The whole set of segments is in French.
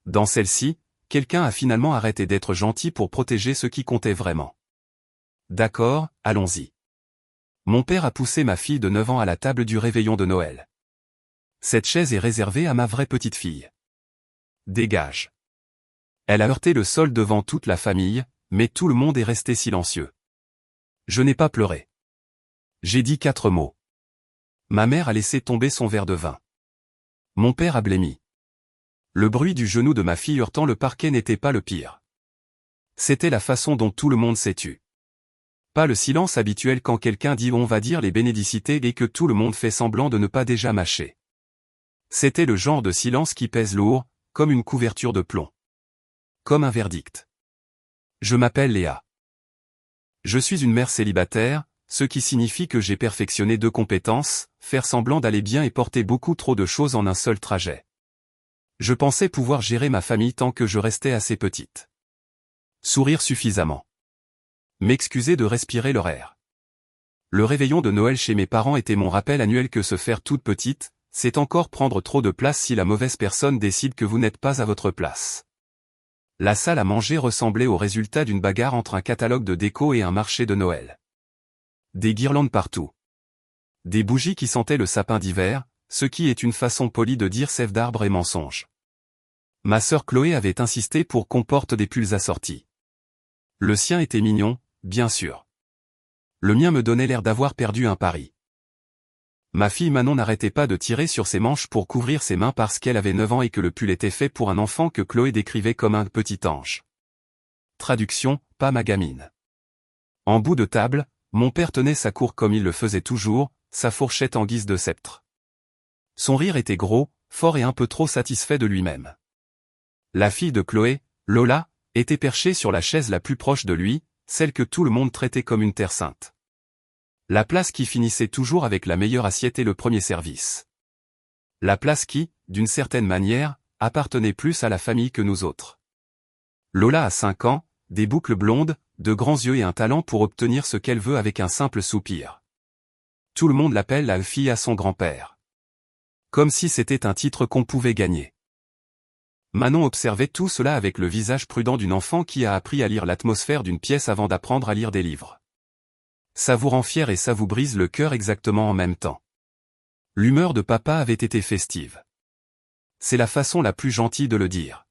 Dans celle-ci, quelqu'un a finalement arrêté d'être gentil pour protéger ce qui comptait vraiment. D'accord, allons-y. Mon père a poussé ma fille de 9 ans à la table du réveillon de Noël. Cette chaise est réservée à ma vraie petite fille. Dégage. Elle a heurté le sol devant toute la famille, mais tout le monde est resté silencieux. Je n'ai pas pleuré. J'ai dit 4 mots. Ma mère a laissé tomber son verre de vin. Mon père a blêmi. Le bruit du genou de ma fille heurtant le parquet n'était pas le pire. C'était la façon dont tout le monde s'est tu. Pas le silence habituel quand quelqu'un dit on va dire les bénédicités et que tout le monde fait semblant de ne pas déjà mâcher. C'était le genre de silence qui pèse lourd, comme une couverture de plomb. Comme un verdict. Je m'appelle Léa. Je suis une mère célibataire, ce qui signifie que j'ai perfectionné 2 compétences, faire semblant d'aller bien et porter beaucoup trop de choses en un seul trajet. Je pensais pouvoir gérer ma famille tant que je restais assez petite. Sourire suffisamment. M'excuser de respirer leur air. Le réveillon de Noël chez mes parents était mon rappel annuel que se faire toute petite, c'est encore prendre trop de place si la mauvaise personne décide que vous n'êtes pas à votre place. La salle à manger ressemblait au résultat d'une bagarre entre un catalogue de déco et un marché de Noël. Des guirlandes partout. Des bougies qui sentaient le sapin d'hiver, ce qui est une façon polie de dire sève d'arbre et mensonge. Ma sœur Chloé avait insisté pour qu'on porte des pulls assortis. Le sien était mignon, bien sûr. Le mien me donnait l'air d'avoir perdu un pari. Ma fille Manon n'arrêtait pas de tirer sur ses manches pour couvrir ses mains parce qu'elle avait 9 ans et que le pull était fait pour un enfant que Chloé décrivait comme un petit ange. Traduction, pas ma gamine. En bout de table, mon père tenait sa cour comme il le faisait toujours, sa fourchette en guise de sceptre. Son rire était gros, fort et un peu trop satisfait de lui-même. La fille de Chloé, Lola, était perchée sur la chaise la plus proche de lui, celle que tout le monde traitait comme une terre sainte. La place qui finissait toujours avec la meilleure assiette et le premier service. La place qui, d'une certaine manière, appartenait plus à la famille que nous autres. Lola a 5 ans, des boucles blondes, de grands yeux et un talent pour obtenir ce qu'elle veut avec un simple soupir. Tout le monde l'appelle la fille à son grand-père. Comme si c'était un titre qu'on pouvait gagner. Manon observait tout cela avec le visage prudent d'une enfant qui a appris à lire l'atmosphère d'une pièce avant d'apprendre à lire des livres. Ça vous rend fier et ça vous brise le cœur exactement en même temps. L'humeur de papa avait été festive. C'est la façon la plus gentille de le dire.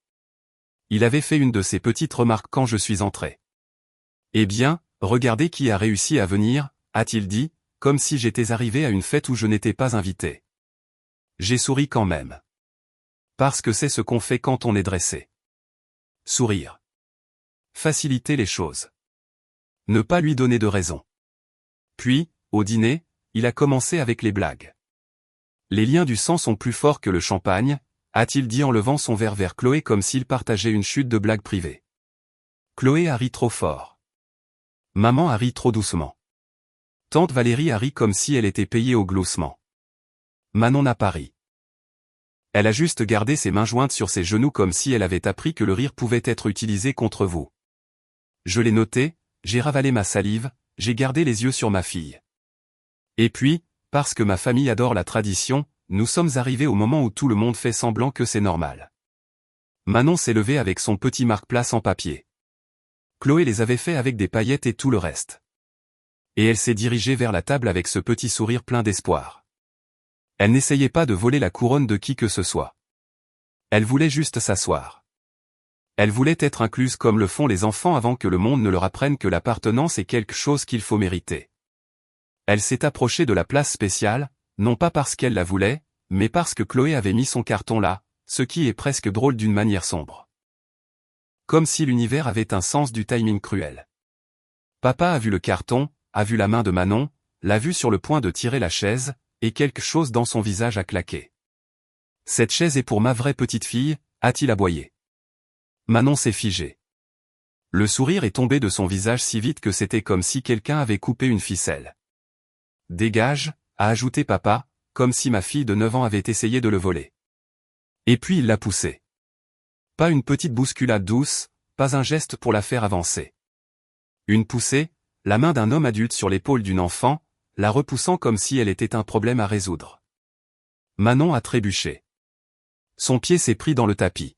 Il avait fait une de ces petites remarques quand je suis entré. Eh bien, regardez qui a réussi à venir, a-t-il dit, comme si j'étais arrivé à une fête où je n'étais pas invité. J'ai souri quand même. Parce que c'est ce qu'on fait quand on est dressé. Sourire. Faciliter les choses. Ne pas lui donner de raison. Puis, au dîner, il a commencé avec les blagues. Les liens du sang sont plus forts que le champagne, a-t-il dit en levant son verre vers Chloé comme s'il partageait une chute de blagues privées. Chloé a ri trop fort. Maman a ri trop doucement. Tante Valérie a ri comme si elle était payée au gloussement. Manon n'a pas ri. Elle a juste gardé ses mains jointes sur ses genoux comme si elle avait appris que le rire pouvait être utilisé contre vous. Je l'ai noté, j'ai ravalé ma salive, j'ai gardé les yeux sur ma fille. Et puis, parce que ma famille adore la tradition, nous sommes arrivés au moment où tout le monde fait semblant que c'est normal. Manon s'est levée avec son petit marque-place en papier. Chloé les avait fait avec des paillettes et tout le reste. Et elle s'est dirigée vers la table avec ce petit sourire plein d'espoir. Elle n'essayait pas de voler la couronne de qui que ce soit. Elle voulait juste s'asseoir. Elle voulait être incluse comme le font les enfants avant que le monde ne leur apprenne que l'appartenance est quelque chose qu'il faut mériter. Elle s'est approchée de la place spéciale, non pas parce qu'elle la voulait, mais parce que Chloé avait mis son carton là, ce qui est presque drôle d'une manière sombre. Comme si l'univers avait un sens du timing cruel. Papa a vu le carton, a vu la main de Manon, l'a vu sur le point de tirer la chaise, et quelque chose dans son visage a claqué. Cette chaise est pour ma vraie petite fille, a-t-il aboyé. Manon s'est figée. Le sourire est tombé de son visage si vite que c'était comme si quelqu'un avait coupé une ficelle. Dégage, a ajouté papa, comme si ma fille de 9 ans avait essayé de le voler. Et puis il l'a poussée. Pas une petite bousculade douce, pas un geste pour la faire avancer. Une poussée, la main d'un homme adulte sur l'épaule d'une enfant, la repoussant comme si elle était un problème à résoudre. Manon a trébuché. Son pied s'est pris dans le tapis.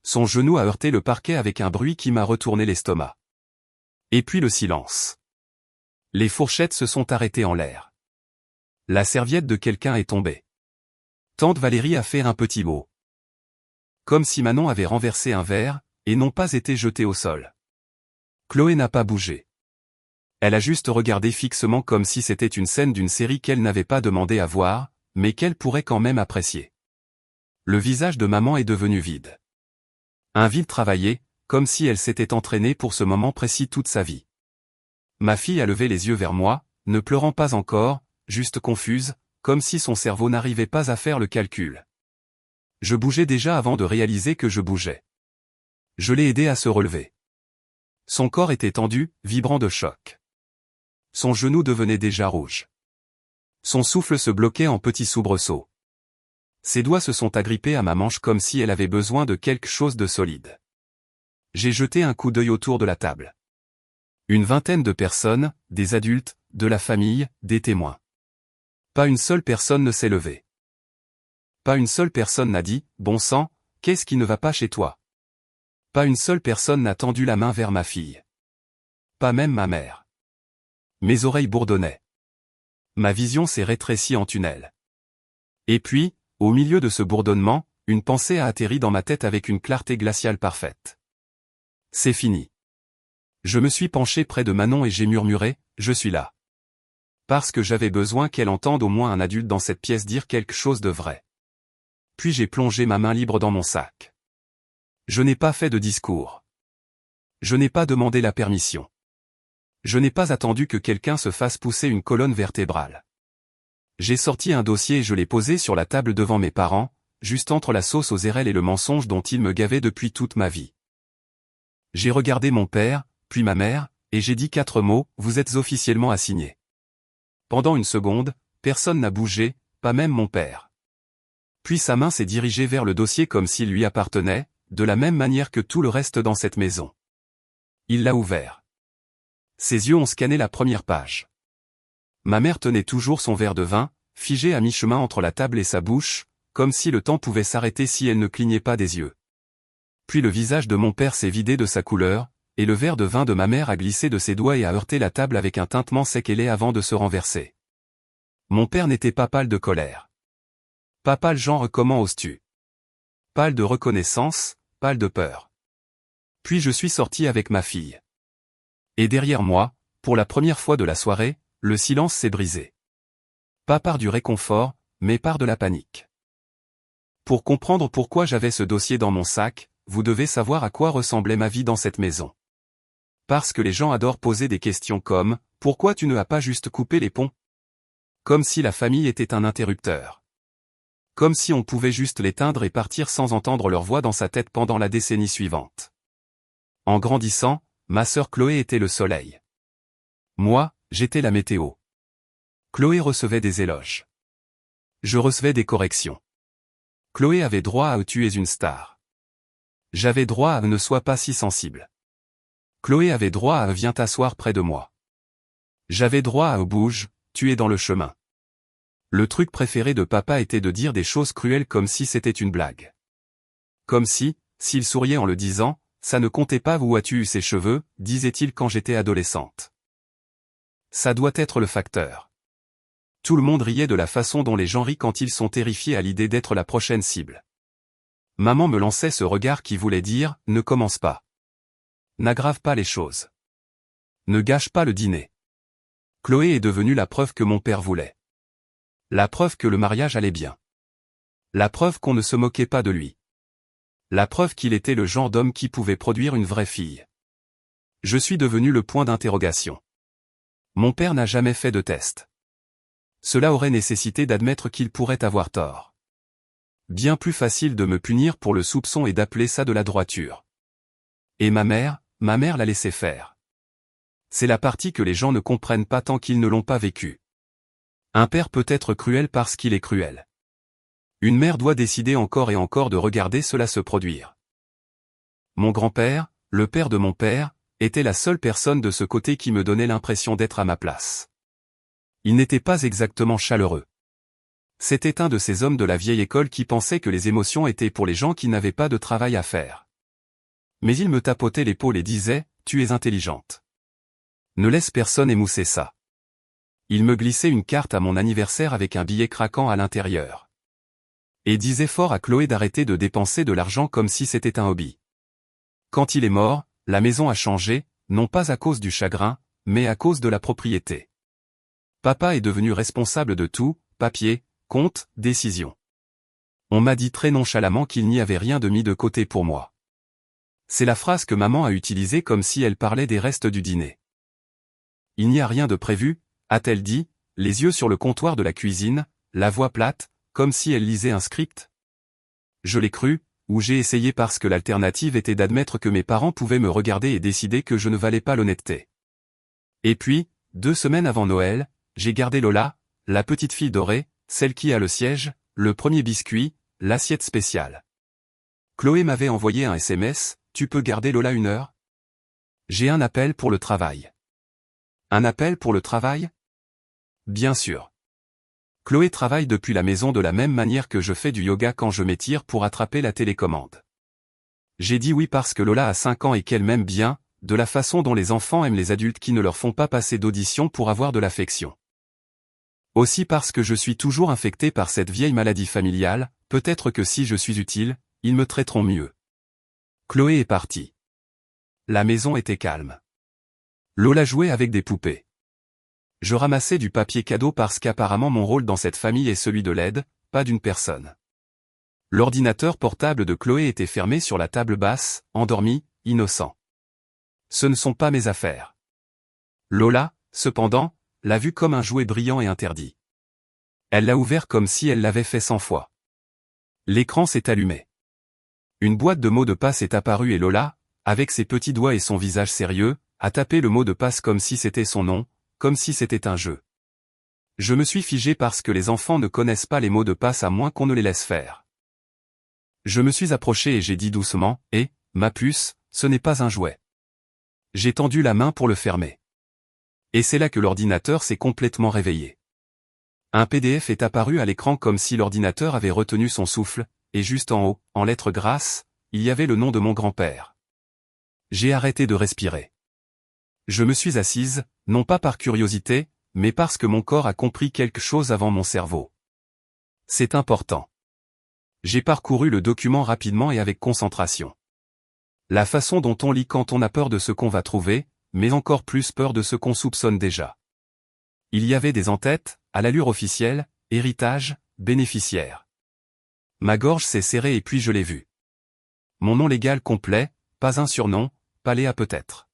Son genou a heurté le parquet avec un bruit qui m'a retourné l'estomac. Et puis le silence. Les fourchettes se sont arrêtées en l'air. La serviette de quelqu'un est tombée. Tante Valérie a fait un petit mot. Comme si Manon avait renversé un verre, et non pas été jeté au sol. Chloé n'a pas bougé. Elle a juste regardé fixement comme si c'était une scène d'une série qu'elle n'avait pas demandé à voir, mais qu'elle pourrait quand même apprécier. Le visage de maman est devenu vide. Un vide travaillé, comme si elle s'était entraînée pour ce moment précis toute sa vie. Ma fille a levé les yeux vers moi, ne pleurant pas encore, juste confuse, comme si son cerveau n'arrivait pas à faire le calcul. Je bougeais déjà avant de réaliser que je bougeais. Je l'ai aidé à se relever. Son corps était tendu, vibrant de choc. Son genou devenait déjà rouge. Son souffle se bloquait en petits soubresauts. Ses doigts se sont agrippés à ma manche comme si elle avait besoin de quelque chose de solide. J'ai jeté un coup d'œil autour de la table. Une vingtaine de personnes, des adultes, de la famille, des témoins. Pas une seule personne ne s'est levée. Pas une seule personne n'a dit « Bon sang, qu'est-ce qui ne va pas chez toi ?» Pas une seule personne n'a tendu la main vers ma fille. Pas même ma mère. Mes oreilles bourdonnaient. Ma vision s'est rétrécie en tunnel. Et puis, au milieu de ce bourdonnement, une pensée a atterri dans ma tête avec une clarté glaciale parfaite. C'est fini. Je me suis penché près de Manon et j'ai murmuré, je suis là. Parce que j'avais besoin qu'elle entende au moins un adulte dans cette pièce dire quelque chose de vrai. Puis j'ai plongé ma main libre dans mon sac. Je n'ai pas fait de discours. Je n'ai pas demandé la permission. Je n'ai pas attendu que quelqu'un se fasse pousser une colonne vertébrale. J'ai sorti un dossier et je l'ai posé sur la table devant mes parents, juste entre la sauce aux érelles et le mensonge dont ils me gavaient depuis toute ma vie. J'ai regardé mon père, puis ma mère, et j'ai dit 4 mots, vous êtes officiellement assignés. Pendant une seconde, personne n'a bougé, pas même mon père. Puis sa main s'est dirigée vers le dossier comme s'il lui appartenait, de la même manière que tout le reste dans cette maison. Il l'a ouvert. Ses yeux ont scanné la première page. Ma mère tenait toujours son verre de vin, figé à mi-chemin entre la table et sa bouche, comme si le temps pouvait s'arrêter si elle ne clignait pas des yeux. Puis le visage de mon père s'est vidé de sa couleur, et le verre de vin de ma mère a glissé de ses doigts et a heurté la table avec un tintement sec et laid avant de se renverser. Mon père n'était pas pâle de colère. Pas pâle genre comment oses-tu. Pâle de reconnaissance, pâle de peur. Puis je suis sorti avec ma fille. Et derrière moi, pour la première fois de la soirée, le silence s'est brisé. Pas par du réconfort, mais par de la panique. Pour comprendre pourquoi j'avais ce dossier dans mon sac, vous devez savoir à quoi ressemblait ma vie dans cette maison. Parce que les gens adorent poser des questions comme « Pourquoi tu ne as pas juste coupé les ponts ?» Comme si la famille était un interrupteur. Comme si on pouvait juste l'éteindre et partir sans entendre leur voix dans sa tête pendant la décennie suivante. En grandissant, ma sœur Chloé était le soleil. Moi, j'étais la météo. Chloé recevait des éloges. Je recevais des corrections. Chloé avait droit à « tu es une star ». J'avais droit à « ne sois pas si sensible ». Chloé avait droit à « viens t'asseoir près de moi ». J'avais droit à « bouge, tu es dans le chemin ». Le truc préféré de papa était de dire des choses cruelles comme si c'était une blague. Comme si, s'il souriait en le disant, ça ne comptait pas où as-tu eu ces cheveux, disait-il quand j'étais adolescente. Ça doit être le facteur. Tout le monde riait de la façon dont les gens rient quand ils sont terrifiés à l'idée d'être la prochaine cible. Maman me lançait ce regard qui voulait dire « ne commence pas. N'aggrave pas les choses. Ne gâche pas le dîner. » Chloé est devenue la preuve que mon père voulait. La preuve que le mariage allait bien. La preuve qu'on ne se moquait pas de lui. La preuve qu'il était le genre d'homme qui pouvait produire une vraie fille. Je suis devenu le point d'interrogation. Mon père n'a jamais fait de test. Cela aurait nécessité d'admettre qu'il pourrait avoir tort. Bien plus facile de me punir pour le soupçon et d'appeler ça de la droiture. Et ma mère l'a laissé faire. C'est la partie que les gens ne comprennent pas tant qu'ils ne l'ont pas vécue. Un père peut être cruel parce qu'il est cruel. Une mère doit décider encore et encore de regarder cela se produire. Mon grand-père, le père de mon père, était la seule personne de ce côté qui me donnait l'impression d'être à ma place. Il n'était pas exactement chaleureux. C'était un de ces hommes de la vieille école qui pensaient que les émotions étaient pour les gens qui n'avaient pas de travail à faire. Mais il me tapotait l'épaule et disait, tu es intelligente. Ne laisse personne émousser ça. Il me glissait une carte à mon anniversaire avec un billet craquant à l'intérieur. Et disait fort à Chloé d'arrêter de dépenser de l'argent comme si c'était un hobby. Quand il est mort, la maison a changé, non pas à cause du chagrin, mais à cause de la propriété. Papa est devenu responsable de tout, papier, compte, décision. On m'a dit très nonchalamment qu'il n'y avait rien de mis de côté pour moi. C'est la phrase que maman a utilisée comme si elle parlait des restes du dîner. Il n'y a rien de prévu, a-t-elle dit, les yeux sur le comptoir de la cuisine, la voix plate, comme si elle lisait un script. Je l'ai cru, ou j'ai essayé parce que l'alternative était d'admettre que mes parents pouvaient me regarder et décider que je ne valais pas l'honnêteté. Et puis, 2 semaines avant Noël, j'ai gardé Lola, la petite fille dorée, celle qui a le siège, le premier biscuit, l'assiette spéciale. Chloé m'avait envoyé un SMS, tu peux garder Lola 1 heure? J'ai un appel pour le travail. Un appel pour le travail? Bien sûr. Chloé travaille depuis la maison de la même manière que je fais du yoga quand je m'étire pour attraper la télécommande. J'ai dit oui parce que Lola a 5 ans et qu'elle m'aime bien, de la façon dont les enfants aiment les adultes qui ne leur font pas passer d'audition pour avoir de l'affection. Aussi parce que je suis toujours infecté par cette vieille maladie familiale, peut-être que si je suis utile, ils me traiteront mieux. Chloé est partie. La maison était calme. Lola jouait avec des poupées. Je ramassais du papier cadeau parce qu'apparemment mon rôle dans cette famille est celui de l'aide, pas d'une personne. L'ordinateur portable de Chloé était fermé sur la table basse, endormi, innocent. Ce ne sont pas mes affaires. Lola, cependant, l'a vu comme un jouet brillant et interdit. Elle l'a ouvert comme si elle l'avait fait 100 fois. L'écran s'est allumé. Une boîte de mots de passe est apparue et Lola, avec ses petits doigts et son visage sérieux, a tapé le mot de passe comme si c'était son nom, comme si c'était un jeu. Je me suis figé parce que les enfants ne connaissent pas les mots de passe à moins qu'on ne les laisse faire. Je me suis approché et j'ai dit doucement, « Eh, ma puce, ce n'est pas un jouet. » J'ai tendu la main pour le fermer. Et c'est là que l'ordinateur s'est complètement réveillé. Un PDF est apparu à l'écran comme si l'ordinateur avait retenu son souffle, et juste en haut, en lettres grasses, il y avait le nom de mon grand-père. J'ai arrêté de respirer. Je me suis assise, non pas par curiosité, mais parce que mon corps a compris quelque chose avant mon cerveau. C'est important. J'ai parcouru le document rapidement et avec concentration. La façon dont on lit quand on a peur de ce qu'on va trouver, mais encore plus peur de ce qu'on soupçonne déjà. Il y avait des en-têtes, à l'allure officielle, héritage, bénéficiaire. Ma gorge s'est serrée et puis je l'ai vu. Mon nom légal complet, pas un surnom, pas Léa peut-être.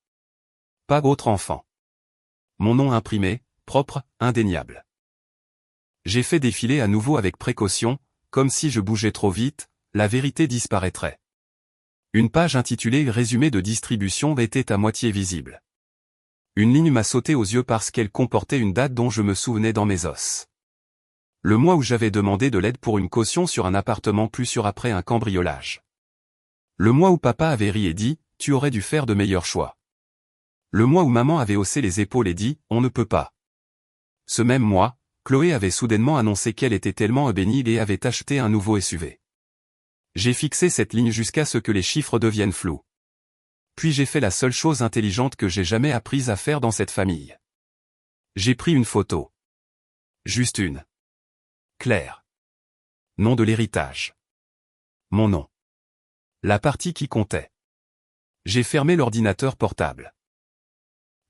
Pas autre enfant. Mon nom imprimé, propre, indéniable. J'ai fait défiler à nouveau avec précaution, comme si je bougeais trop vite, la vérité disparaîtrait. Une page intitulée « Résumé de distribution » était à moitié visible. Une ligne m'a sauté aux yeux parce qu'elle comportait une date dont je me souvenais dans mes os. Le mois où j'avais demandé de l'aide pour une caution sur un appartement plus sûr après un cambriolage. Le mois où papa avait ri et dit « Tu aurais dû faire de meilleurs choix ». Le mois où maman avait haussé les épaules et dit « On ne peut pas ». Ce même mois, Chloé avait soudainement annoncé qu'elle était tellement bénie et avait acheté un nouveau SUV. J'ai fixé cette ligne jusqu'à ce que les chiffres deviennent flous. Puis j'ai fait la seule chose intelligente que j'ai jamais apprise à faire dans cette famille. J'ai pris une photo. Juste une. Claire. Nom de l'héritage. Mon nom. La partie qui comptait. J'ai fermé l'ordinateur portable.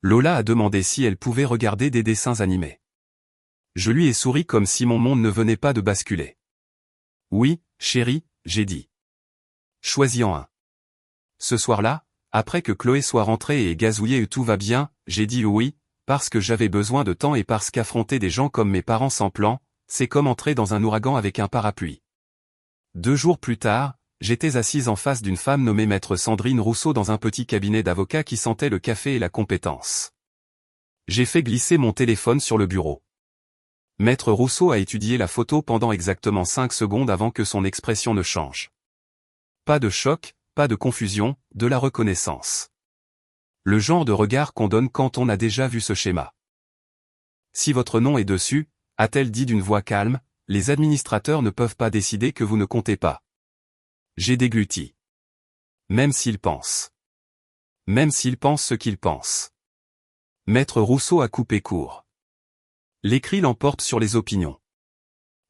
Lola a demandé si elle pouvait regarder des dessins animés. Je lui ai souri comme si mon monde ne venait pas de basculer. Oui, chérie, j'ai dit. Choisis-en un. Ce soir-là, après que Chloé soit rentrée et gazouillée tout va bien, j'ai dit oui, parce que j'avais besoin de temps et parce qu'affronter des gens comme mes parents sans plan, c'est comme entrer dans un ouragan avec un parapluie. 2 jours plus tard, j'étais assise en face d'une femme nommée Maître Sandrine Rousseau dans un petit cabinet d'avocat qui sentait le café et la compétence. J'ai fait glisser mon téléphone sur le bureau. Maître Rousseau a étudié la photo pendant exactement 5 secondes avant que son expression ne change. Pas de choc, pas de confusion, de la reconnaissance. Le genre de regard qu'on donne quand on a déjà vu ce schéma. Si votre nom est dessus, a-t-elle dit d'une voix calme, les administrateurs ne peuvent pas décider que vous ne comptez pas. J'ai dégluti. Même s'il pense. Même s'il pense ce qu'il pense. Maître Rousseau a coupé court. L'écrit l'emporte sur les opinions.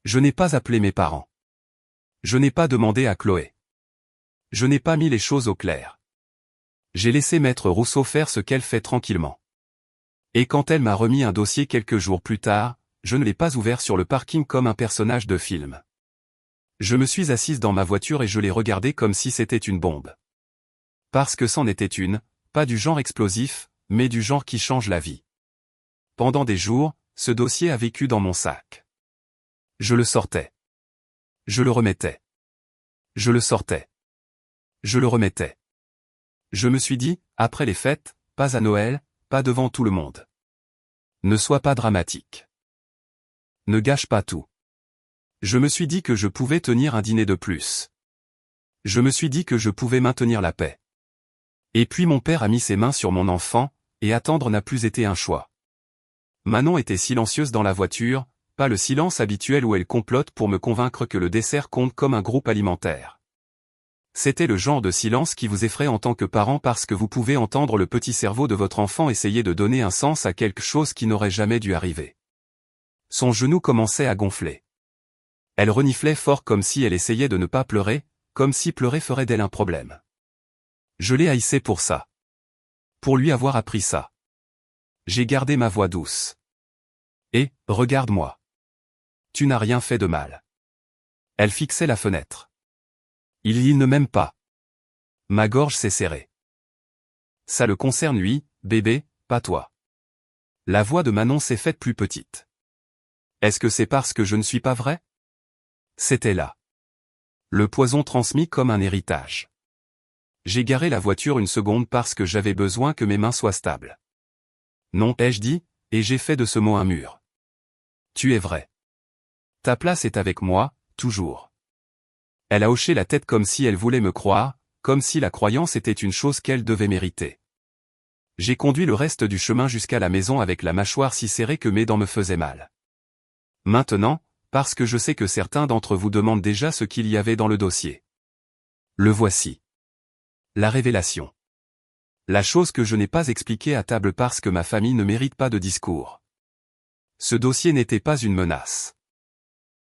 Je n'ai pas appelé mes parents. Je n'ai pas demandé à Chloé. Je n'ai pas mis les choses au clair. J'ai laissé Maître Rousseau faire ce qu'elle fait tranquillement. Et quand elle m'a remis un dossier quelques jours plus tard, je ne l'ai pas ouvert sur le parking comme un personnage de film. Je me suis assise dans ma voiture et je l'ai regardé comme si c'était une bombe. Parce que c'en était une, pas du genre explosif, mais du genre qui change la vie. Pendant des jours, ce dossier a vécu dans mon sac. Je le sortais. Je le remettais. Je le sortais. Je le remettais. Je me suis dit, après les fêtes, pas à Noël, pas devant tout le monde. Ne sois pas dramatique. Ne gâche pas tout. Je me suis dit que je pouvais tenir un dîner de plus. Je me suis dit que je pouvais maintenir la paix. Et puis mon père a mis ses mains sur mon enfant, et attendre n'a plus été un choix. Manon était silencieuse dans la voiture, pas le silence habituel où elle complote pour me convaincre que le dessert compte comme un groupe alimentaire. C'était le genre de silence qui vous effraie en tant que parent parce que vous pouvez entendre le petit cerveau de votre enfant essayer de donner un sens à quelque chose qui n'aurait jamais dû arriver. Son genou commençait à gonfler. Elle reniflait fort comme si elle essayait de ne pas pleurer, comme si pleurer ferait d'elle un problème. Je l'ai haïssé pour ça. Pour lui avoir appris ça. J'ai gardé ma voix douce. Et, regarde-moi. Tu n'as rien fait de mal. Elle fixait la fenêtre. Il ne m'aime pas. Ma gorge s'est serrée. Ça le concerne lui, bébé, pas toi. La voix de Manon s'est faite plus petite. Est-ce que c'est parce que je ne suis pas vrai? C'était là. Le poison transmis comme un héritage. J'ai garé la voiture une seconde parce que j'avais besoin que mes mains soient stables. Non, ai-je dit, et j'ai fait de ce mot un mur. Tu es vrai. Ta place est avec moi, toujours. Elle a hoché la tête comme si elle voulait me croire, comme si la croyance était une chose qu'elle devait mériter. J'ai conduit le reste du chemin jusqu'à la maison avec la mâchoire si serrée que mes dents me faisaient mal. Maintenant, parce que je sais que certains d'entre vous demandent déjà ce qu'il y avait dans le dossier. Le voici. La révélation. La chose que je n'ai pas expliquée à table parce que ma famille ne mérite pas de discours. Ce dossier n'était pas une menace.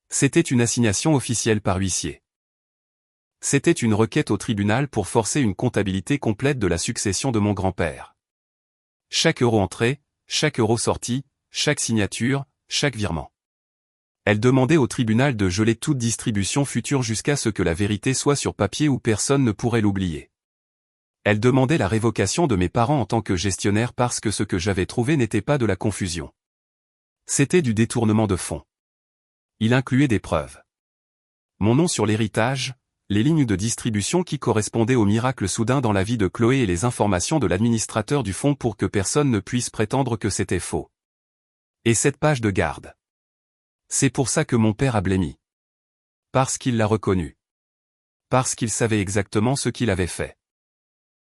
C'était une assignation officielle par huissier. C'était une requête au tribunal pour forcer une comptabilité complète de la succession de mon grand-père. Chaque euro entré, chaque euro sorti, chaque signature, chaque virement. Elle demandait au tribunal de geler toute distribution future jusqu'à ce que la vérité soit sur papier où personne ne pourrait l'oublier. Elle demandait la révocation de mes parents en tant que gestionnaire parce que ce que j'avais trouvé n'était pas de la confusion. C'était du détournement de fonds. Il incluait des preuves. Mon nom sur l'héritage, les lignes de distribution qui correspondaient au miracle soudain dans la vie de Chloé et les informations de l'administrateur du fonds pour que personne ne puisse prétendre que c'était faux. Et cette page de garde. C'est pour ça que mon père a blêmi. Parce qu'il l'a reconnu. Parce qu'il savait exactement ce qu'il avait fait.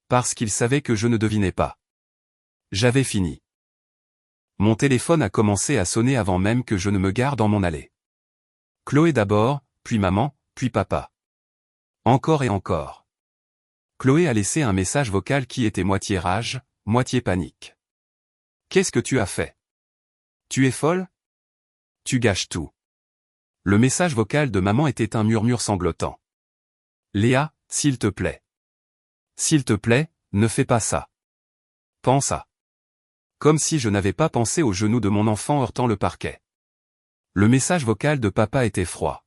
Parce qu'il savait que je ne devinais pas. J'avais fini. Mon téléphone a commencé à sonner avant même que je ne me gare dans mon allée. Chloé d'abord, puis maman, puis papa. Encore et encore. Chloé a laissé un message vocal qui était moitié rage, moitié panique. Qu'est-ce que tu as fait? Tu es folle? Tu gâches tout. Le message vocal de maman était un murmure sanglotant. Léa, s'il te plaît. S'il te plaît, ne fais pas ça. Pense à. Comme si je n'avais pas pensé au genou de mon enfant heurtant le parquet. Le message vocal de papa était froid.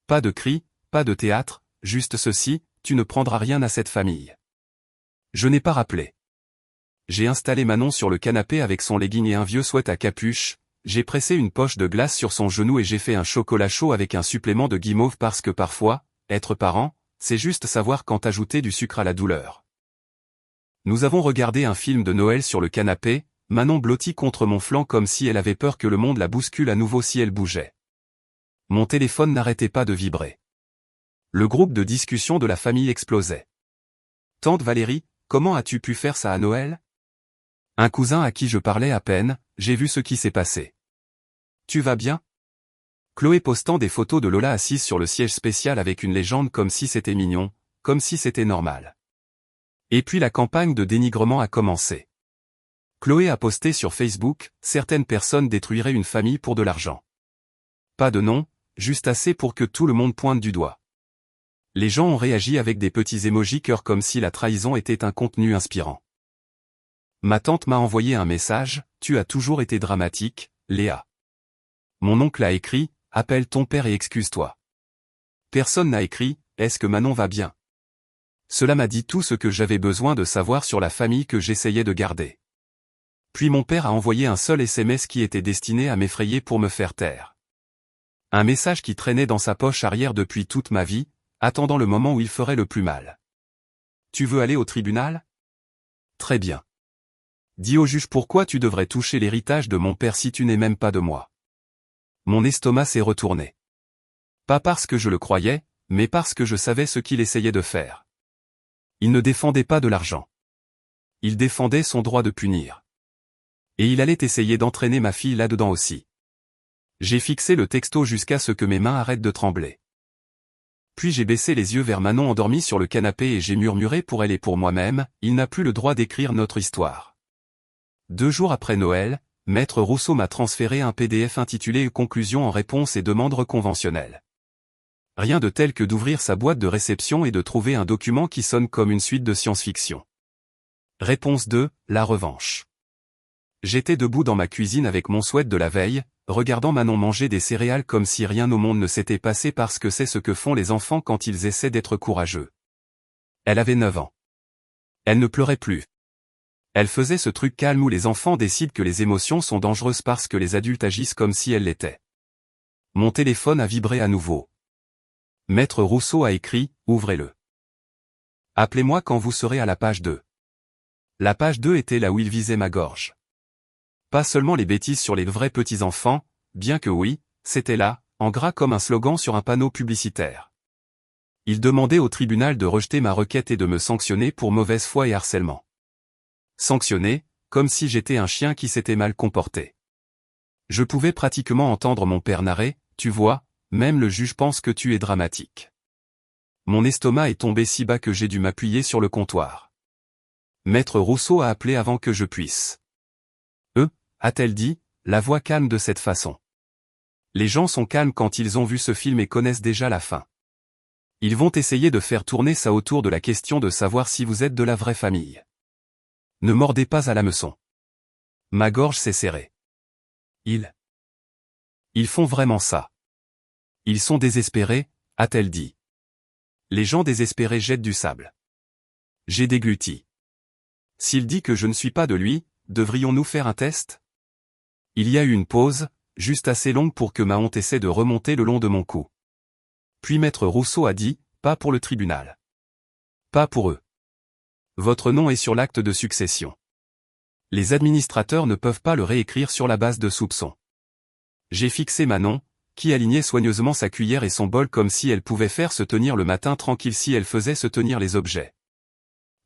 Pas de cris, pas de théâtre, juste ceci, tu ne prendras rien à cette famille. Je n'ai pas rappelé. J'ai installé Manon sur le canapé avec son legging et un vieux sweat à capuche, j'ai pressé une poche de glace sur son genou et j'ai fait un chocolat chaud avec un supplément de guimauve parce que parfois, être parent, c'est juste savoir quand ajouter du sucre à la douleur. Nous avons regardé un film de Noël sur le canapé, Manon blottie contre mon flanc comme si elle avait peur que le monde la bouscule à nouveau si elle bougeait. Mon téléphone n'arrêtait pas de vibrer. Le groupe de discussion de la famille explosait. Tante Valérie, comment as-tu pu faire ça à Noël? Un cousin à qui je parlais à peine, j'ai vu ce qui s'est passé. Tu vas bien? Chloé postant des photos de Lola assise sur le siège spécial avec une légende comme si c'était mignon, comme si c'était normal. Et puis la campagne de dénigrement a commencé. Chloé a posté sur Facebook, certaines personnes détruiraient une famille pour de l'argent. Pas de nom, juste assez pour que tout le monde pointe du doigt. Les gens ont réagi avec des petits émojis cœur comme si la trahison était un contenu inspirant. Ma tante m'a envoyé un message, tu as toujours été dramatique, Léa. Mon oncle a écrit, appelle ton père et excuse-toi. Personne n'a écrit, est-ce que Manon va bien? Cela m'a dit tout ce que j'avais besoin de savoir sur la famille que j'essayais de garder. Puis mon père a envoyé un seul SMS qui était destiné à m'effrayer pour me faire taire. Un message qui traînait dans sa poche arrière depuis toute ma vie, attendant le moment où il ferait le plus mal. Tu veux aller au tribunal? Très bien. Dis au juge pourquoi tu devrais toucher l'héritage de mon père si tu n'es même pas de moi. Mon estomac s'est retourné. Pas parce que je le croyais, mais parce que je savais ce qu'il essayait de faire. Il ne défendait pas de l'argent. Il défendait son droit de punir. Et il allait essayer d'entraîner ma fille là-dedans aussi. J'ai fixé le texto jusqu'à ce que mes mains arrêtent de trembler. Puis j'ai baissé les yeux vers Manon endormie sur le canapé et j'ai murmuré pour elle et pour moi-même, il n'a plus le droit d'écrire notre histoire. 2 jours après Noël, Maître Rousseau m'a transféré un PDF intitulé « Conclusion en réponse et demande conventionnelle ». Rien de tel que d'ouvrir sa boîte de réception et de trouver un document qui sonne comme une suite de science-fiction. Réponse 2, la revanche. J'étais debout dans ma cuisine avec mon sweat de la veille, regardant Manon manger des céréales comme si rien au monde ne s'était passé parce que c'est ce que font les enfants quand ils essaient d'être courageux. Elle avait 9 ans. Elle ne pleurait plus. Elle faisait ce truc calme où les enfants décident que les émotions sont dangereuses parce que les adultes agissent comme si elles l'étaient. Mon téléphone a vibré à nouveau. Maître Rousseau a écrit, ouvrez-le. Appelez-moi quand vous serez à la page 2. La page 2 était là où il visait ma gorge. Pas seulement les bêtises sur les vrais petits-enfants, bien que oui, c'était là, en gras comme un slogan sur un panneau publicitaire. Il demandait au tribunal de rejeter ma requête et de me sanctionner pour mauvaise foi et harcèlement. Sanctionner, comme si j'étais un chien qui s'était mal comporté. Je pouvais pratiquement entendre mon père narrer, tu vois, même le juge pense que tu es dramatique. Mon estomac est tombé si bas que j'ai dû m'appuyer sur le comptoir. Maître Rousseau a appelé avant que je puisse. A-t-elle dit, la voix calme de cette façon. Les gens sont calmes quand ils ont vu ce film et connaissent déjà la fin. Ils vont essayer de faire tourner ça autour de la question de savoir si vous êtes de la vraie famille. Ne mordez pas à l'hameçon. Ma gorge s'est serrée. Ils font vraiment ça. Ils sont désespérés, a-t-elle dit. Les gens désespérés jettent du sable. J'ai dégluti. S'il dit que je ne suis pas de lui, devrions-nous faire un test? Il y a eu une pause, juste assez longue pour que ma honte essaie de remonter le long de mon cou. Puis Maître Rousseau a dit, pas pour le tribunal. Pas pour eux. Votre nom est sur l'acte de succession. Les administrateurs ne peuvent pas le réécrire sur la base de soupçons. J'ai fixé Manon, qui alignait soigneusement sa cuillère et son bol comme si elle pouvait faire se tenir le matin tranquille si elle faisait se tenir les objets.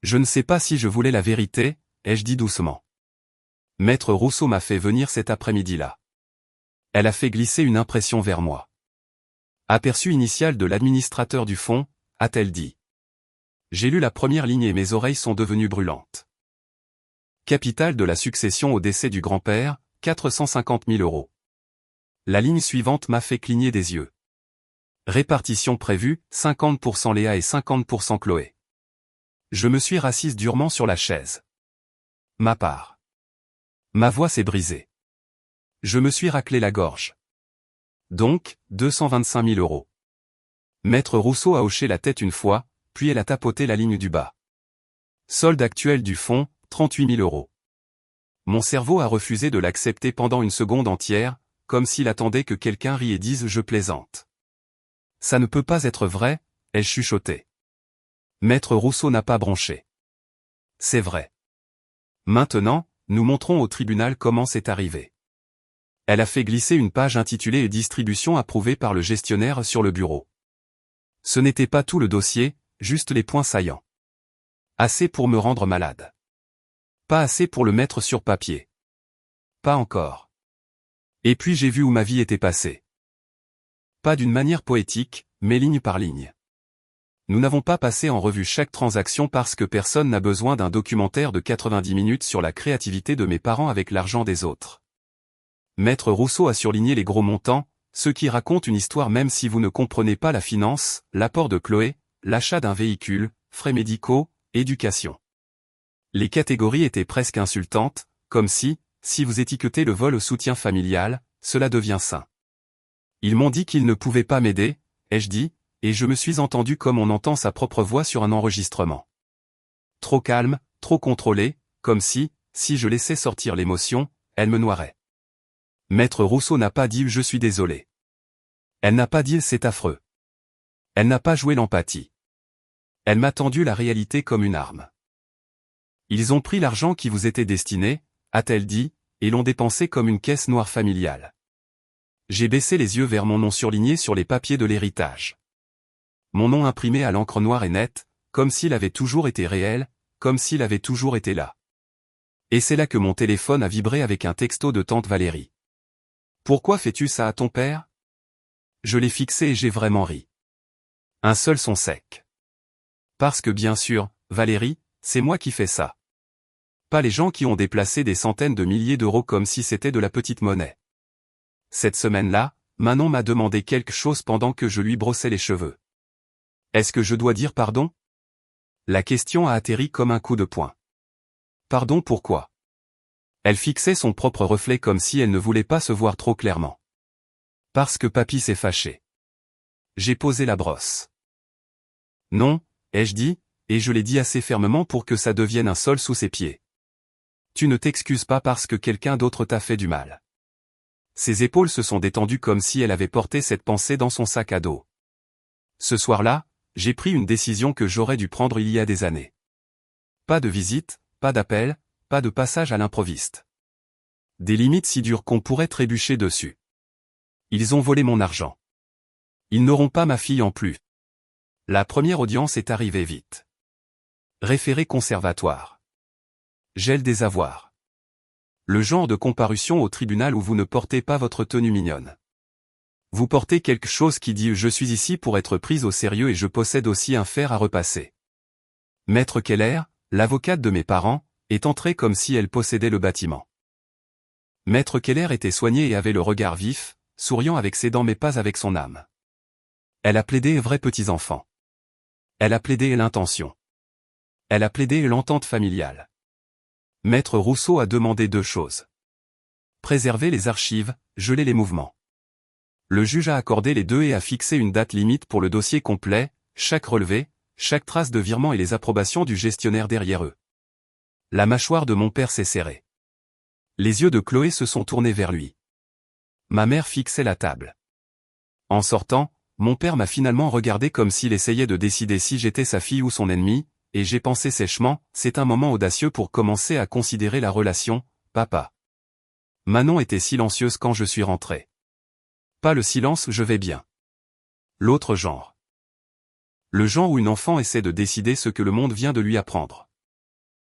Je ne sais pas si je voulais la vérité, ai-je dit doucement. Maître Rousseau m'a fait venir cet après-midi-là. Elle a fait glisser une impression vers moi. Aperçu initial de l'administrateur du fonds, a-t-elle dit. J'ai lu la première ligne et mes oreilles sont devenues brûlantes. Capital de la succession au décès du grand-père, 450 000 €. La ligne suivante m'a fait cligner des yeux. Répartition prévue, 50% Léa et 50% Chloé. Je me suis rassise durement sur la chaise. Ma part. Ma voix s'est brisée. Je me suis raclé la gorge. Donc, 225 000 €. Maître Rousseau a hoché la tête une fois, puis elle a tapoté la ligne du bas. Solde actuel du fonds, 38 000 €. Mon cerveau a refusé de l'accepter pendant une seconde entière, comme s'il attendait que quelqu'un rie et dise « je plaisante ». Ça ne peut pas être vrai, ai-je chuchoté. Maître Rousseau n'a pas bronché. C'est vrai. Maintenant, nous montrons au tribunal comment c'est arrivé. Elle a fait glisser une page intitulée « Distribution approuvée par le gestionnaire » sur le bureau. Ce n'était pas tout le dossier, juste les points saillants. Assez pour me rendre malade. Pas assez pour le mettre sur papier. Pas encore. Et puis j'ai vu où ma vie était passée. Pas d'une manière poétique, mais ligne par ligne. Nous n'avons pas passé en revue chaque transaction parce que personne n'a besoin d'un documentaire de 90 minutes sur la créativité de mes parents avec l'argent des autres. Maître Rousseau a surligné les gros montants, ceux qui racontent une histoire même si vous ne comprenez pas la finance, l'apport de Chloé, l'achat d'un véhicule, frais médicaux, éducation. Les catégories étaient presque insultantes, comme si vous étiquetez le vol au soutien familial, cela devient sain. Ils m'ont dit qu'ils ne pouvaient pas m'aider, ai-je dit, et je me suis entendu comme on entend sa propre voix sur un enregistrement. Trop calme, trop contrôlé, comme si je laissais sortir l'émotion, elle me noierait. Maître Rousseau n'a pas dit « je suis désolé ». Elle n'a pas dit « c'est affreux ». Elle n'a pas joué l'empathie. Elle m'a tendu la réalité comme une arme. Ils ont pris l'argent qui vous était destiné, a-t-elle dit, et l'ont dépensé comme une caisse noire familiale. J'ai baissé les yeux vers mon nom surligné sur les papiers de l'héritage. Mon nom imprimé à l'encre noire et nette, comme s'il avait toujours été réel, comme s'il avait toujours été là. Et c'est là que mon téléphone a vibré avec un texto de tante Valérie. « Pourquoi fais-tu ça à ton père ?» Je l'ai fixé et j'ai vraiment ri. Un seul son sec. Parce que bien sûr, Valérie, c'est moi qui fais ça. Pas les gens qui ont déplacé des centaines de milliers d'euros comme si c'était de la petite monnaie. Cette semaine-là, Manon m'a demandé quelque chose pendant que je lui brossais les cheveux. Est-ce que je dois dire pardon? La question a atterri comme un coup de poing. Pardon pourquoi? Elle fixait son propre reflet comme si elle ne voulait pas se voir trop clairement. Parce que papy s'est fâché. J'ai posé la brosse. Non, ai-je dit, et je l'ai dit assez fermement pour que ça devienne un sol sous ses pieds. Tu ne t'excuses pas parce que quelqu'un d'autre t'a fait du mal. Ses épaules se sont détendues comme si elle avait porté cette pensée dans son sac à dos. Ce soir-là, j'ai pris une décision que j'aurais dû prendre il y a des années. Pas de visite, pas d'appel, pas de passage à l'improviste. Des limites si dures qu'on pourrait trébucher dessus. Ils ont volé mon argent. Ils n'auront pas ma fille en plus. La première audience est arrivée vite. Référé conservatoire. Gel des avoirs. Le genre de comparution au tribunal où vous ne portez pas votre tenue mignonne. Vous portez quelque chose qui dit « Je suis ici pour être prise au sérieux et je possède aussi un fer à repasser ». Maître Keller, l'avocate de mes parents, est entrée comme si elle possédait le bâtiment. Maître Keller était soignée et avait le regard vif, souriant avec ses dents mais pas avec son âme. Elle a plaidé vrais petits-enfants. Elle a plaidé l'intention. Elle a plaidé l'entente familiale. Maître Rousseau a demandé deux choses. Préserver les archives, geler les mouvements. Le juge a accordé les deux et a fixé une date limite pour le dossier complet, chaque relevé, chaque trace de virement et les approbations du gestionnaire derrière eux. La mâchoire de mon père s'est serrée. Les yeux de Chloé se sont tournés vers lui. Ma mère fixait la table. En sortant, mon père m'a finalement regardé comme s'il essayait de décider si j'étais sa fille ou son ennemi, et j'ai pensé sèchement, c'est un moment audacieux pour commencer à considérer la relation, papa. Manon était silencieuse quand je suis rentré. Pas le silence, je vais bien. L'autre genre. Le genre où une enfant essaie de décider ce que le monde vient de lui apprendre.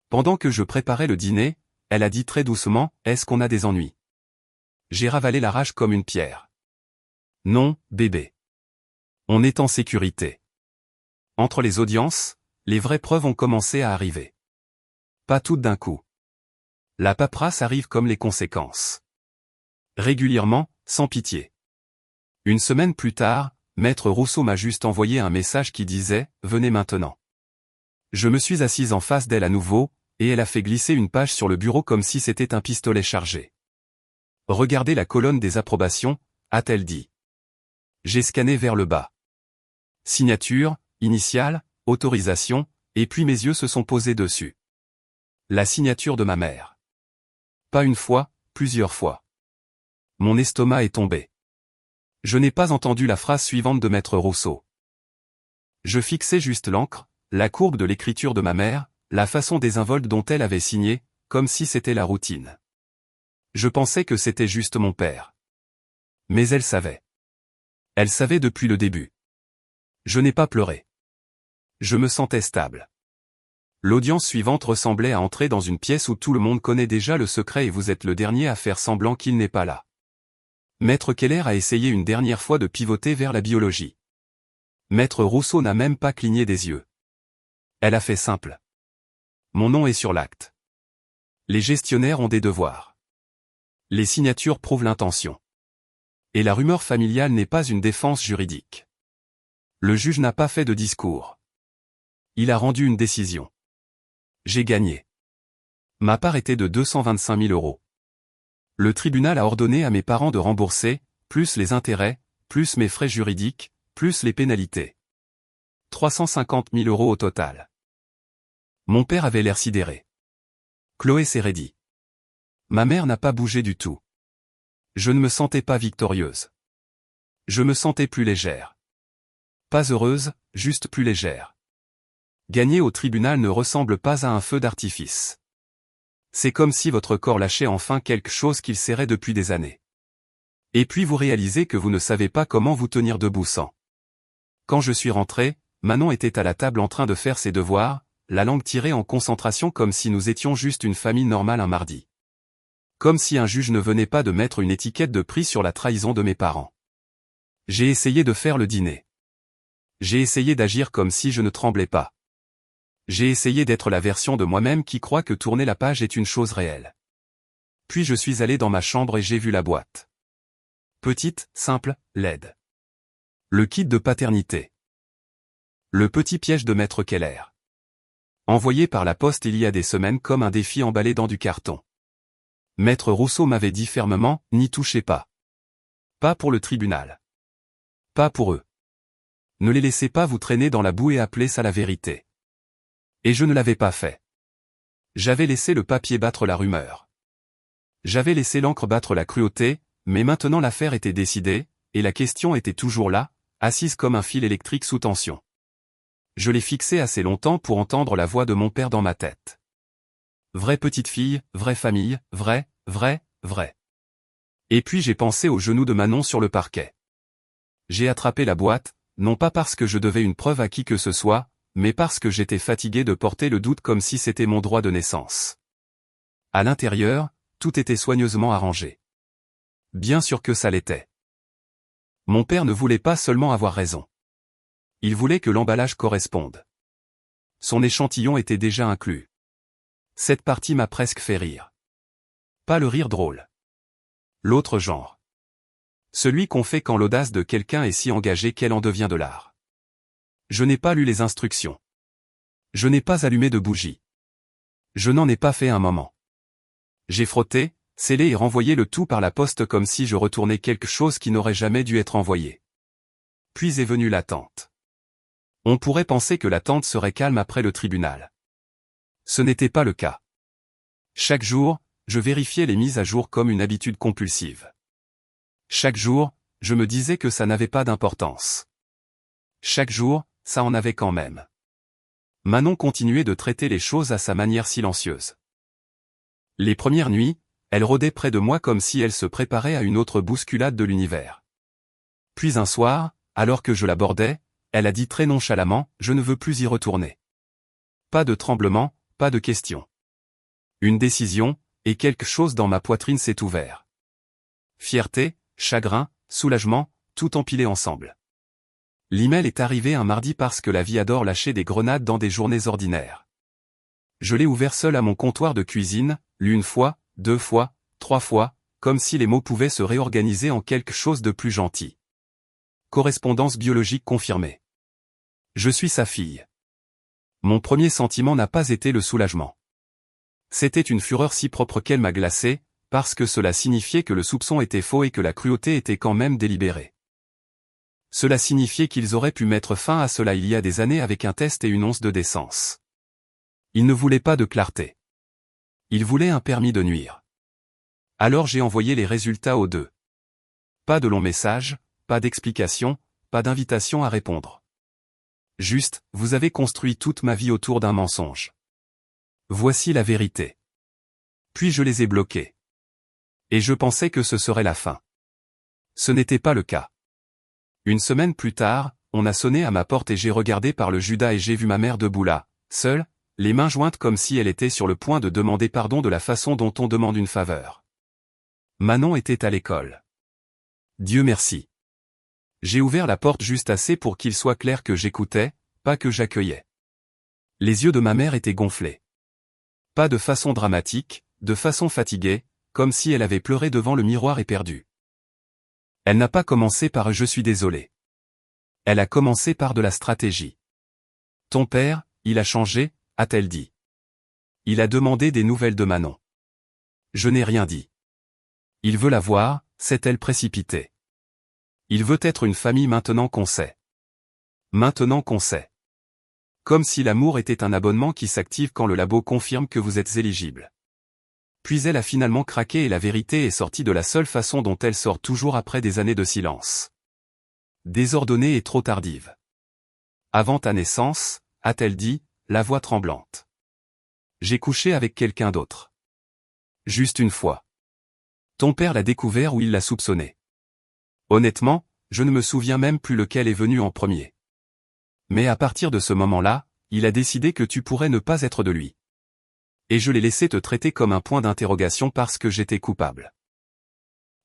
Pendant que je préparais le dîner, elle a dit très doucement, est-ce qu'on a des ennuis? J'ai ravalé la rage comme une pierre. Non, bébé. On est en sécurité. Entre les audiences, les vraies preuves ont commencé à arriver. Pas toutes d'un coup. La paperasse arrive comme les conséquences. Régulièrement, sans pitié. Une semaine plus tard, Maître Rousseau m'a juste envoyé un message qui disait « Venez maintenant ». Je me suis assise en face d'elle à nouveau, et elle a fait glisser une page sur le bureau comme si c'était un pistolet chargé. « Regardez la colonne des approbations », a-t-elle dit. J'ai scanné vers le bas. Signature, initiale, autorisation, et puis mes yeux se sont posés dessus. La signature de ma mère. Pas une fois, plusieurs fois. Mon estomac est tombé. Je n'ai pas entendu la phrase suivante de Maître Rousseau. Je fixais juste l'encre, la courbe de l'écriture de ma mère, la façon désinvolte dont elle avait signé, comme si c'était la routine. Je pensais que c'était juste mon père. Mais elle savait. Elle savait depuis le début. Je n'ai pas pleuré. Je me sentais stable. L'audience suivante ressemblait à entrer dans une pièce où tout le monde connaît déjà le secret et vous êtes le dernier à faire semblant qu'il n'est pas là. Maître Keller a essayé une dernière fois de pivoter vers la biologie. Maître Rousseau n'a même pas cligné des yeux. Elle a fait simple. Mon nom est sur l'acte. Les gestionnaires ont des devoirs. Les signatures prouvent l'intention. Et la rumeur familiale n'est pas une défense juridique. Le juge n'a pas fait de discours. Il a rendu une décision. J'ai gagné. Ma part était de 225 000 €. Le tribunal a ordonné à mes parents de rembourser, plus les intérêts, plus mes frais juridiques, plus les pénalités. 350 000 € au total. Mon père avait l'air sidéré. Chloé s'est raidie. Ma mère n'a pas bougé du tout. Je ne me sentais pas victorieuse. Je me sentais plus légère. Pas heureuse, juste plus légère. Gagner au tribunal ne ressemble pas à un feu d'artifice. C'est comme si votre corps lâchait enfin quelque chose qu'il serrait depuis des années. Et puis vous réalisez que vous ne savez pas comment vous tenir debout sans. Quand je suis rentré, Manon était à la table en train de faire ses devoirs, la langue tirée en concentration comme si nous étions juste une famille normale un mardi. Comme si un juge ne venait pas de mettre une étiquette de prix sur la trahison de mes parents. J'ai essayé de faire le dîner. J'ai essayé d'agir comme si je ne tremblais pas. J'ai essayé d'être la version de moi-même qui croit que tourner la page est une chose réelle. Puis je suis allé dans ma chambre et j'ai vu la boîte. Petite, simple, laide. Le kit de paternité. Le petit piège de Maître Keller. Envoyé par la poste il y a des semaines comme un défi emballé dans du carton. Maître Rousseau m'avait dit fermement, n'y touchez pas. Pas pour le tribunal. Pas pour eux. Ne les laissez pas vous traîner dans la boue et appeler ça la vérité. Et je ne l'avais pas fait. J'avais laissé le papier battre la rumeur. J'avais laissé l'encre battre la cruauté, mais maintenant l'affaire était décidée, et la question était toujours là, assise comme un fil électrique sous tension. Je l'ai fixée assez longtemps pour entendre la voix de mon père dans ma tête. Vraie petite fille, vraie famille, vrai. Et puis j'ai pensé au genou de Manon sur le parquet. J'ai attrapé la boîte, non pas parce que je devais une preuve à qui que ce soit, mais parce que j'étais fatigué de porter le doute comme si c'était mon droit de naissance. À l'intérieur, tout était soigneusement arrangé. Bien sûr que ça l'était. Mon père ne voulait pas seulement avoir raison. Il voulait que l'emballage corresponde. Son échantillon était déjà inclus. Cette partie m'a presque fait rire. Pas le rire drôle. L'autre genre. Celui qu'on fait quand l'audace de quelqu'un est si engagée qu'elle en devient de l'art. Je n'ai pas lu les instructions. Je n'ai pas allumé de bougie. Je n'en ai pas fait un moment. J'ai frotté, scellé et renvoyé le tout par la poste comme si je retournais quelque chose qui n'aurait jamais dû être envoyé. Puis est venue l'attente. On pourrait penser que l'attente serait calme après le tribunal. Ce n'était pas le cas. Chaque jour, je vérifiais les mises à jour comme une habitude compulsive. Chaque jour, je me disais que ça n'avait pas d'importance. Chaque jour, ça en avait quand même. Manon continuait de traiter les choses à sa manière silencieuse. Les premières nuits, elle rôdait près de moi comme si elle se préparait à une autre bousculade de l'univers. Puis un soir, alors que je l'abordais, elle a dit très nonchalamment, « Je ne veux plus y retourner. » Pas de tremblement, pas de question. Une décision, et quelque chose dans ma poitrine s'est ouvert. Fierté, chagrin, soulagement, tout empilé ensemble. L'email est arrivé un mardi parce que la vie adore lâcher des grenades dans des journées ordinaires. Je l'ai ouvert seul à mon comptoir de cuisine, lu une fois, 2 fois, 3 fois, comme si les mots pouvaient se réorganiser en quelque chose de plus gentil. Correspondance biologique confirmée. Je suis sa fille. Mon premier sentiment n'a pas été le soulagement. C'était une fureur si propre qu'elle m'a glacé, parce que cela signifiait que le soupçon était faux et que la cruauté était quand même délibérée. Cela signifiait qu'ils auraient pu mettre fin à cela il y a des années avec un test et une once de décence. Ils ne voulaient pas de clarté. Ils voulaient un permis de nuire. Alors j'ai envoyé les résultats aux deux. Pas de long message, pas d'explication, pas d'invitation à répondre. Juste, vous avez construit toute ma vie autour d'un mensonge. Voici la vérité. Puis je les ai bloqués. Et je pensais que ce serait la fin. Ce n'était pas le cas. Une semaine plus tard, on a sonné à ma porte et j'ai regardé par le Judas et j'ai vu ma mère debout là, seule, les mains jointes comme si elle était sur le point de demander pardon de la façon dont on demande une faveur. Manon était à l'école. Dieu merci. J'ai ouvert la porte juste assez pour qu'il soit clair que j'écoutais, pas que j'accueillais. Les yeux de ma mère étaient gonflés. Pas de façon dramatique, de façon fatiguée, comme si elle avait pleuré devant le miroir éperdu. Elle n'a pas commencé par « je suis désolé ». Elle a commencé par de la stratégie. Ton père, il a changé, a-t-elle dit. Il a demandé des nouvelles de Manon. Je n'ai rien dit. Il veut la voir, s'est-elle précipitée. Il veut être une famille maintenant qu'on sait. Maintenant qu'on sait. Comme si l'amour était un abonnement qui s'active quand le labo confirme que vous êtes éligible. Puis elle a finalement craqué et la vérité est sortie de la seule façon dont elle sort toujours après des années de silence. Désordonnée et trop tardive. Avant ta naissance, a-t-elle dit, la voix tremblante. J'ai couché avec quelqu'un d'autre. Juste une fois. Ton père l'a découvert ou il l'a soupçonné. Honnêtement, je ne me souviens même plus lequel est venu en premier. Mais à partir de ce moment-là, il a décidé que tu pourrais ne pas être de lui. Et je l'ai laissé te traiter comme un point d'interrogation parce que j'étais coupable.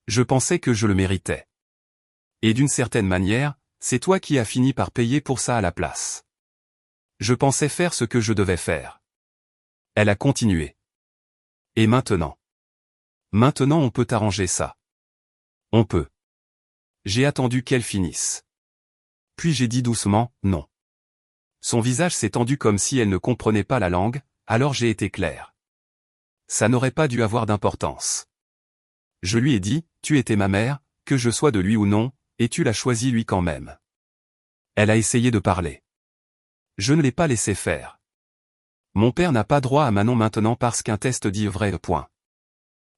Je pensais que je le méritais. Et d'une certaine manière, c'est toi qui as fini par payer pour ça à la place. Je pensais faire ce que je devais faire. Elle a continué. Et maintenant? Maintenant on peut arranger ça. On peut. J'ai attendu qu'elle finisse. Puis j'ai dit doucement, non. Son visage s'est tendu comme si elle ne comprenait pas la langue, alors j'ai été clair. Ça n'aurait pas dû avoir d'importance. Je lui ai dit, tu étais ma mère, que je sois de lui ou non, et tu l'as choisi lui quand même. Elle a essayé de parler. Je ne l'ai pas laissé faire. Mon père n'a pas droit à Manon maintenant parce qu'un test dit vrai, point.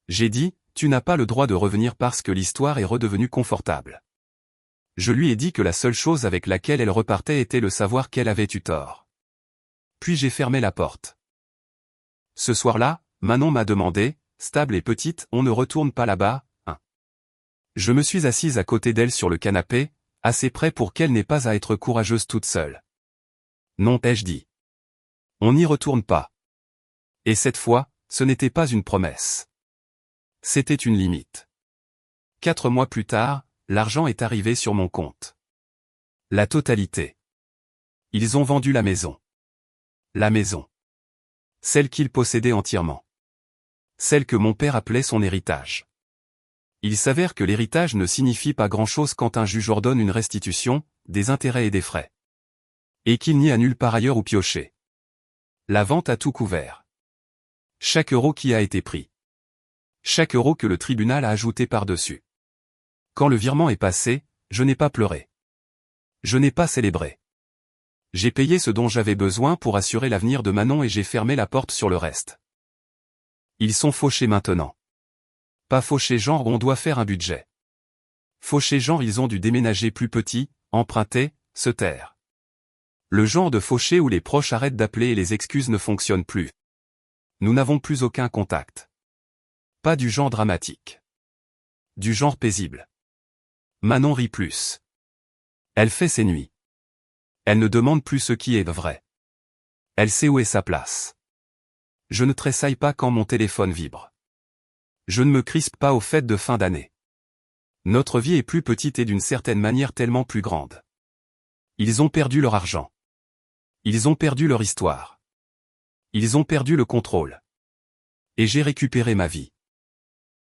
J'ai dit, tu n'as pas le droit de revenir parce que l'histoire est redevenue confortable. Je lui ai dit que la seule chose avec laquelle elle repartait était le savoir qu'elle avait eu tort. Puis j'ai fermé la porte. Ce soir-là, Manon m'a demandé, stable et petite, on ne retourne pas là-bas, hein. Je me suis assise à côté d'elle sur le canapé, assez près pour qu'elle n'ait pas à être courageuse toute seule. Non, ai-je dit. On n'y retourne pas. Et cette fois, ce n'était pas une promesse. C'était une limite. 4 mois plus tard, l'argent est arrivé sur mon compte. La totalité. Ils ont vendu la maison. La maison. Celle qu'ils possédaient entièrement. Celle que mon père appelait son héritage. Il s'avère que l'héritage ne signifie pas grand-chose quand un juge ordonne une restitution, des intérêts et des frais. Et qu'il n'y a nulle part ailleurs où piocher. La vente a tout couvert. Chaque euro qui a été pris. Chaque euro que le tribunal a ajouté par-dessus. Quand le virement est passé, je n'ai pas pleuré. Je n'ai pas célébré. J'ai payé ce dont j'avais besoin pour assurer l'avenir de Manon et j'ai fermé la porte sur le reste. Ils sont fauchés maintenant. Pas fauchés genre on doit faire un budget. Fauchés genre ils ont dû déménager plus petit, emprunter, se taire. Le genre de fauché où les proches arrêtent d'appeler et les excuses ne fonctionnent plus. Nous n'avons plus aucun contact. Pas du genre dramatique. Du genre paisible. Manon rit plus. Elle fait ses nuits. Elle ne demande plus ce qui est vrai. Elle sait où est sa place. Je ne tressaille pas quand mon téléphone vibre. Je ne me crispe pas aux fêtes de fin d'année. Notre vie est plus petite et d'une certaine manière tellement plus grande. Ils ont perdu leur argent. Ils ont perdu leur histoire. Ils ont perdu le contrôle. Et j'ai récupéré ma vie.